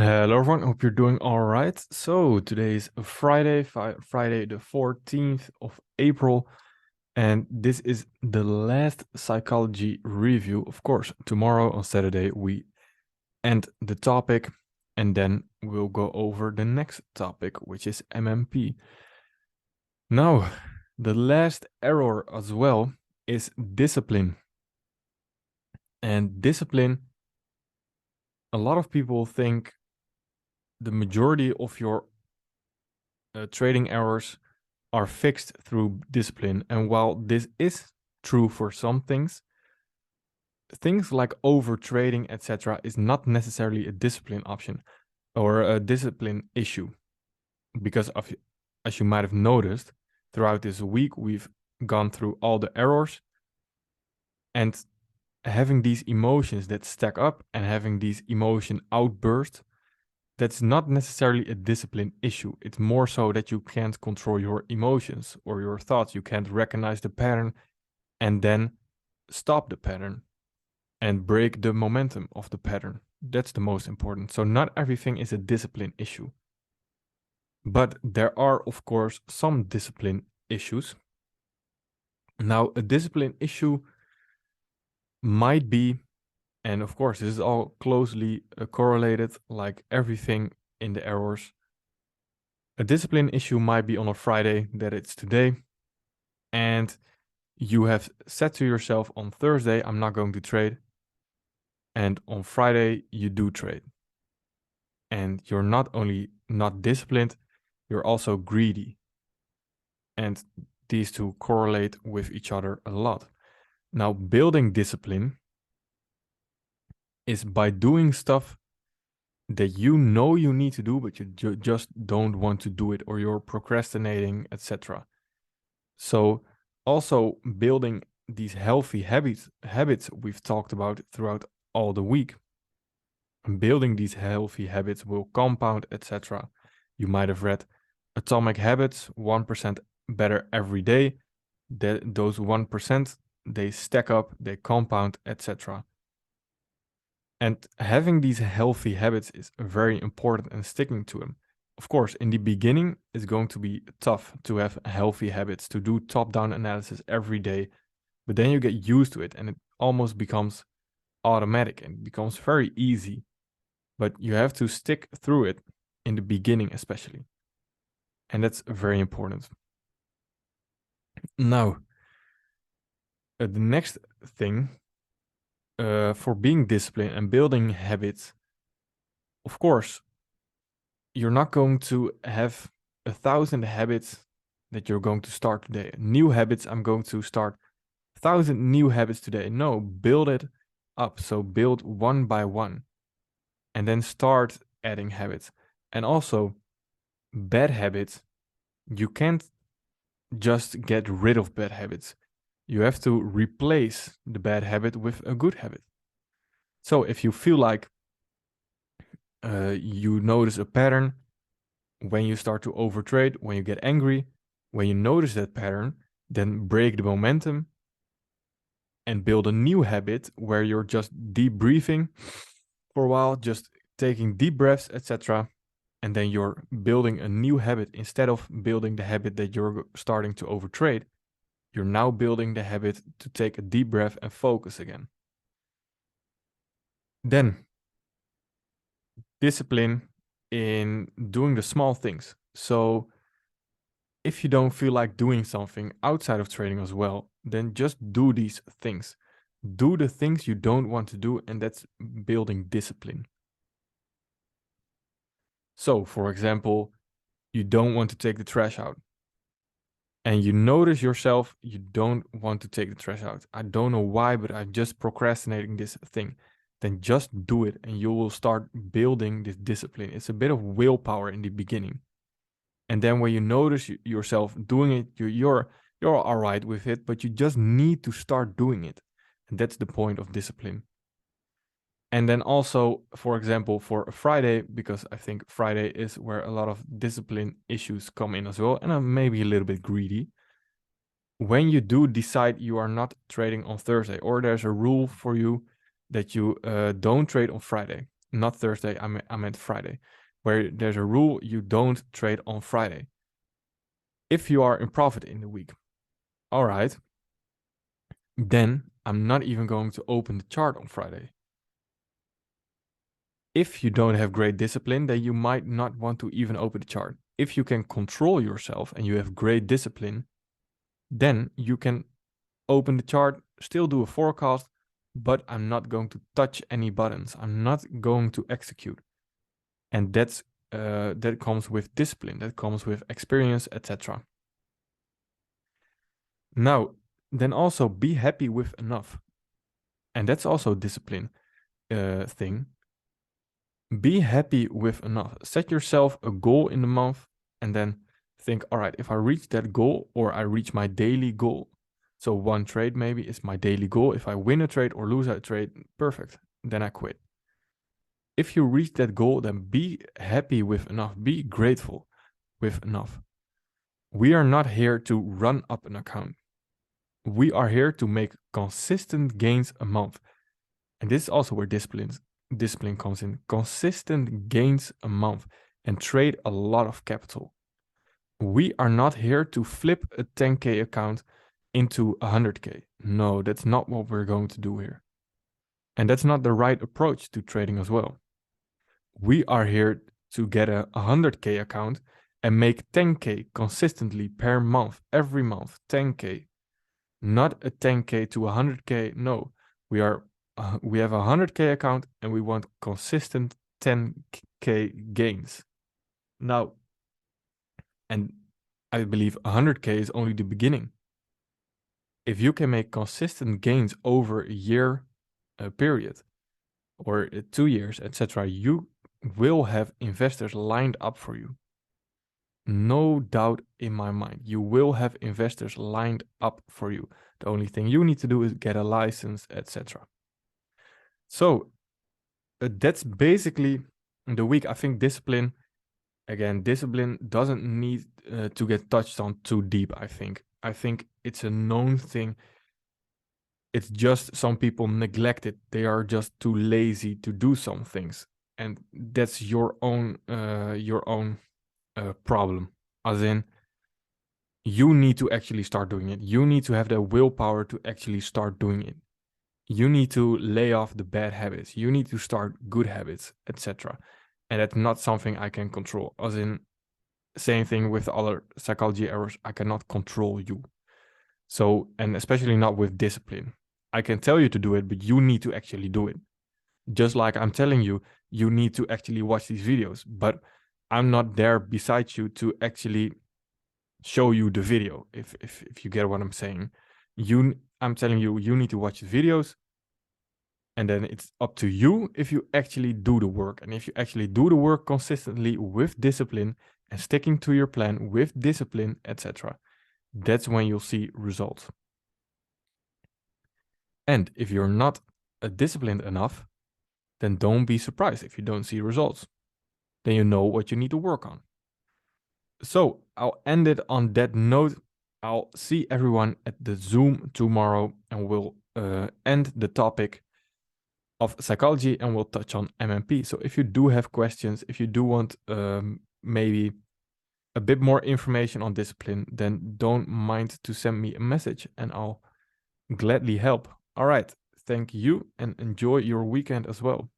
Hello everyone, hope you're doing all right. So today is Friday, Friday the 14th of April, and this is the last psychology review. Of course, tomorrow on Saturday we end the topic, and then we'll go over the next topic, which is MMP. Now, the last error as well is discipline. And discipline, a lot of people think the majority of your trading errors are fixed through discipline. And while this is true for some things, things like over trading, etc., is not necessarily a discipline option or a discipline issue. Because of, as you might have noticed, throughout this week, we've gone through all the errors, and having these emotions that stack up and having these emotion outbursts, that's not necessarily a discipline issue. It's more so that you can't control your emotions or your thoughts. You can't recognize the pattern and then stop the pattern and break the momentum of the pattern. That's the most important. So not everything is a discipline issue. But there are, of course, some discipline issues. Now, a discipline issue might be, and of course, this is all closely correlated, like everything in the errors. A discipline issue might be on a Friday, that it's today, and you have said to yourself on Thursday, I'm not going to trade. And on Friday, you do trade. And you're not only not disciplined, you're also greedy. And these two correlate with each other a lot. Now, building discipline is by doing stuff that you know you need to do, but you just don't want to do it, or you're procrastinating, etc. So also building these healthy habits we've talked about throughout all the week. And building these healthy habits will compound, etc. You might have read Atomic Habits, 1% better every day. Those 1%, they stack up, they compound, etc. And having these healthy habits is very important, and sticking to them. Of course, in the beginning, it's going to be tough to have healthy habits, to do top-down analysis every day, but then you get used to it and it almost becomes automatic and becomes very easy. But you have to stick through it in the beginning, especially. And that's very important. Now, the next thing for being disciplined and building habits, of course, you're not going to have 1,000 habits that you're going to start today. New habits, I'm going to start 1,000 new habits today. No, build it up. So build one by one and then start adding habits. And also, bad habits, you can't just get rid of bad habits. You have to replace the bad habit with a good habit. So if you feel like you notice a pattern when you start to overtrade, when you get angry, when you notice that pattern, then break the momentum and build a new habit where you're just deep breathing for a while, just taking deep breaths, etc. And then you're building a new habit. Instead of building the habit that you're starting to overtrade, you're now building the habit to take a deep breath and focus again. Then, discipline in doing the small things. So if you don't feel like doing something outside of trading as well, then just do these things. Do the things you don't want to do, and that's building discipline. So, for example, you don't want to take the trash out. And you notice yourself, you don't want to take the trash out. I don't know why, but I'm just procrastinating this thing. Then just do it and you will start building this discipline. It's a bit of willpower in the beginning. And then when you notice yourself doing it, you're all right with it, but you just need to start doing it. And that's the point of discipline. And then also, for example, for a Friday, because I think Friday is where a lot of discipline issues come in as well, and I'm maybe a little bit greedy. When you do decide you are not trading on Thursday, or there's a rule for you that you don't trade on Friday, not Thursday, I meant Friday, where there's a rule you don't trade on Friday. If you are in profit in the week, all right, then I'm not even going to open the chart on Friday. If you don't have great discipline, then you might not want to even open the chart. If you can control yourself and you have great discipline, then you can open the chart, still do a forecast, but I'm not going to touch any buttons. I'm not going to execute. And that comes with discipline, that comes with experience, etc. Now, then also be happy with enough. And that's also a discipline thing. Be happy with enough. Set yourself a goal in the month and then think, all right, if I reach that goal or I reach my daily goal, so one trade maybe is my daily goal. If I win a trade or lose a trade, perfect. Then I quit. If you reach that goal, then be happy with enough. Be grateful with enough. We are not here to run up an account. We are here to make consistent gains a month. And this is also where discipline comes in. Consistent gains a month and trade a lot of capital. We are not here to flip a 10K account into 100K. No, that's not what we're going to do here. And that's not the right approach to trading as well. We are here to get a 100K account and make 10K consistently per month, every month, 10K. Not a 10K to 100K. No, we have a 100K account and we want consistent 10K gains. Now, and I believe 100K is only the beginning. If you can make consistent gains over a year period or 2 years, etc., you will have investors lined up for you. No doubt in my mind, you will have investors lined up for you. The only thing you need to do is get a license, etc. So that's basically the week. I think discipline doesn't need to get touched on too deep. I think it's a known thing. It's just some people neglect it. They are just too lazy to do some things, and that's your own problem. As in, you need to actually start doing it. You need to have the willpower to actually start doing it. You need to lay off the bad habits. You need to start good habits, etc. And that's not something I can control. As in, same thing with other psychology errors. I cannot control you. So, and especially not with discipline. I can tell you to do it, but you need to actually do it. Just like I'm telling you, you need to actually watch these videos, but I'm not there beside you to actually show you the video. If you get what I'm saying, I'm telling you, you need to watch the videos, and then it's up to you if you actually do the work. And if you actually do the work consistently with discipline and sticking to your plan with discipline, etc., that's when you'll see results. And if you're not disciplined enough, then don't be surprised if you don't see results. Then you know what you need to work on. So I'll end it on that note. I'll see everyone at the Zoom tomorrow, and we'll end the topic of psychology and we'll touch on MMP. So if you do have questions, if you do want maybe a bit more information on discipline, then don't mind to send me a message and I'll gladly help. All right. Thank you and enjoy your weekend as well.